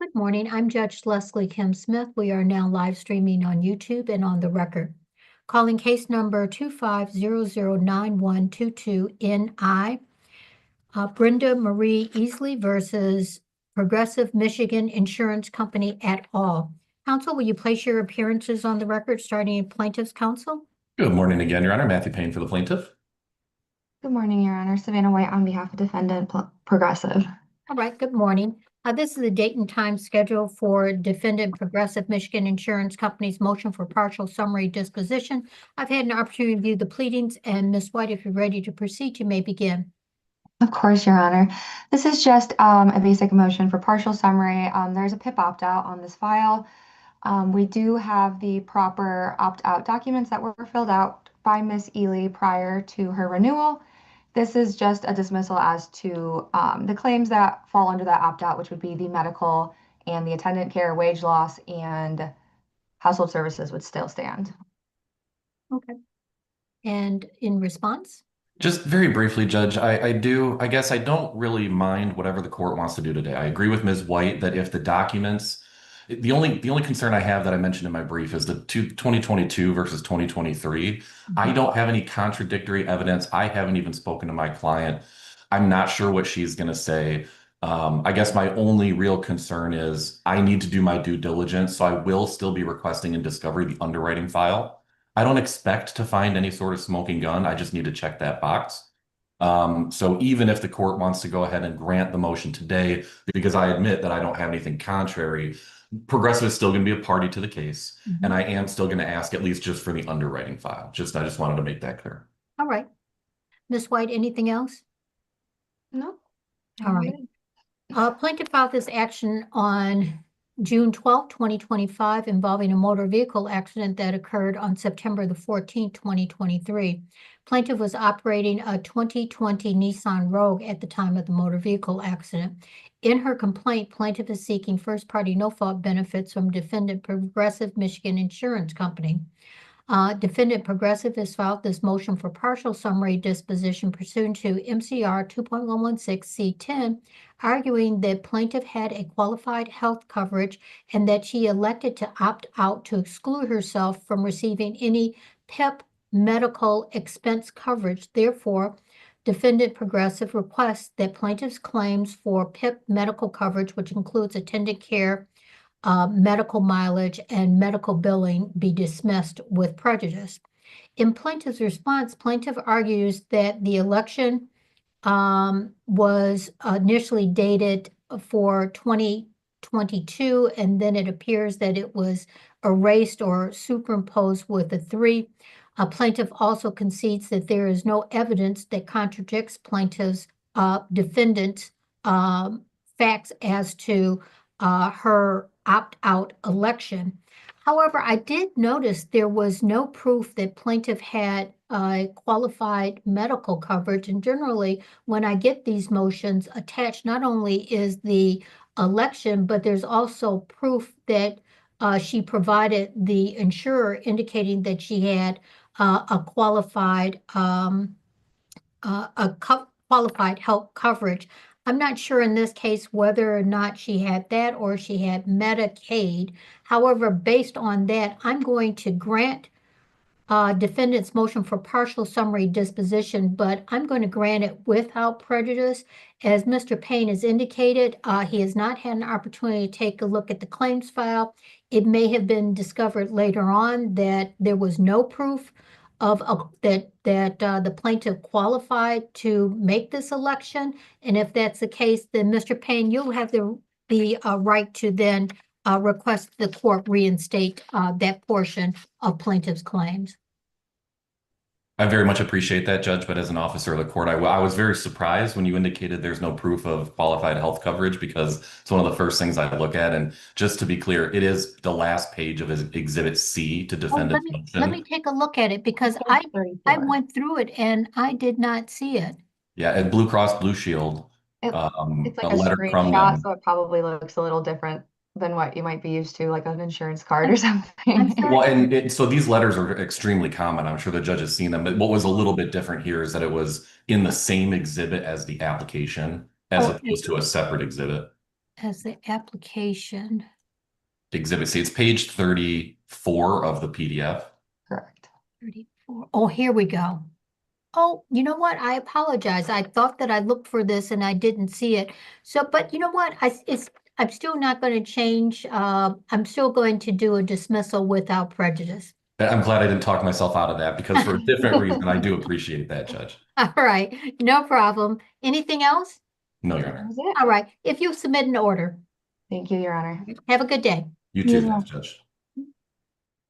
Good morning. I'm Judge Leslie Kim Smith. We are now live streaming on YouTube and on the record. Calling case number 25009122NI, Brenda Marie Easley versus Progressive Michigan Insurance Company et al. Counsel, will you place your appearances on the record, starting at Plaintiff's Counsel? Good morning again, Your Honor. Matthew Payne for the plaintiff. Good morning, Your Honor. Savannah White on behalf of Defendant Progressive. All right, good morning. This is the date and time schedule for Defendant Progressive Michigan Insurance Company's motion for partial summary disposition. I've had an opportunity to view the pleadings, and Ms. White, if you're ready to proceed, you may begin. Of course, Your Honor. This is just a basic motion for partial summary. There's a PIP opt-out on this file. We do have the proper opt-out documents that were filled out by Ms. Ely prior to her renewal. This is just a dismissal as to the claims that fall under that opt-out, which would be the medical and the attendant care, wage loss, and household services would still stand. Okay. And in response? Just very briefly, Judge, I guess I don't really mind whatever the court wants to do today. I agree with Ms. White that if the documents, the only concern I have that I mentioned in my brief is the 2022 versus 2023. I don't have any contradictory evidence. I haven't even spoken to my client. I'm not sure what she's going to say. I guess my only real concern is I need to do my due diligence, so I will still be requesting in discovery the underwriting file. I don't expect to find any sort of smoking gun. I just need to check that box. So even if the court wants to go ahead and grant the motion today, because I admit that I don't have anything contrary, Progressive is still going to be a party to the case, and I am still going to ask at least just for the underwriting file. I just wanted to make that clear. All right. Ms. White, anything else? No. All right. Plaintiff filed this action on June 12, 2025, involving a motor vehicle accident that occurred on September the 14th, 2023. Plaintiff was operating a 2020 Nissan Rogue at the time of the motor vehicle accident. In her complaint, plaintiff is seeking first-party no-fault benefits from Defendant Progressive Michigan Insurance Company. Defendant Progressive has filed this motion for partial summary disposition pursuant to MCR 2.116C10, arguing that plaintiff had a qualified health coverage and that she elected to opt out to exclude herself from receiving any PEP medical expense coverage. Therefore, Defendant Progressive requests that plaintiff's claims for PEP medical coverage, which includes attendant care, medical mileage, and medical billing, be dismissed with prejudice. In plaintiff's response, plaintiff argues that the election was initially dated for 2022, and then it appears that it was erased or superimposed with a 3. Plaintiff also concedes that there is no evidence that contradicts plaintiff's defendant's facts as to her opt-out election. However, I did notice there was no proof that plaintiff had qualified medical coverage. And generally, when I get these motions attached, not only is the election, but there's also proof that she provided the insurer indicating that she had qualified health coverage. I'm not sure in this case whether or not she had that or she had Medicaid. However, based on that, I'm going to grant defendant's motion for partial summary disposition, but I'm going to grant it without prejudice. As Mr. Payne has indicated, he has not had an opportunity to take a look at the claims file. It may have been discovered later on that there was no proof of that the plaintiff qualified to make this election. And if that's the case, then Mr. Payne, you'll have the right to then request the court reinstate that portion of plaintiff's claims. I very much appreciate that, Judge, but as an officer of the court, I was very surprised when you indicated there's no proof of qualified health coverage, because it's one of the first things I look at. And just to be clear, it is the last page of Exhibit C to defendant's motion. Let me take a look at it, because I went through it and I did not see it. Yeah, at Blue Cross Blue Shield, It's like a a letter from screenshot, them. so it probably looks a little different than what you might be used to, like an insurance card or something. Well, and so these letters are extremely common. I'm sure the judge has seen them, but what was a little bit different here is that it was in the same exhibit as the application, as opposed to a separate exhibit. as the application. Exhibit C. It's page 34 of the PDF. Correct. 34. Oh, here we go. Oh, you know what? I apologize. I thought that I looked for this and I didn't see it. So, but you know what? I'm still not going to change. I'm still going to do a dismissal without prejudice. I'm glad I didn't talk myself out of that because for a different reason, I do appreciate that, Judge. All right, no problem. Anything else? No, Your That Honor. was it. All right, if you submit an order, Thank you, Your Honor. Mm-hmm. have a good day. You You too, as well. thanks, Judge.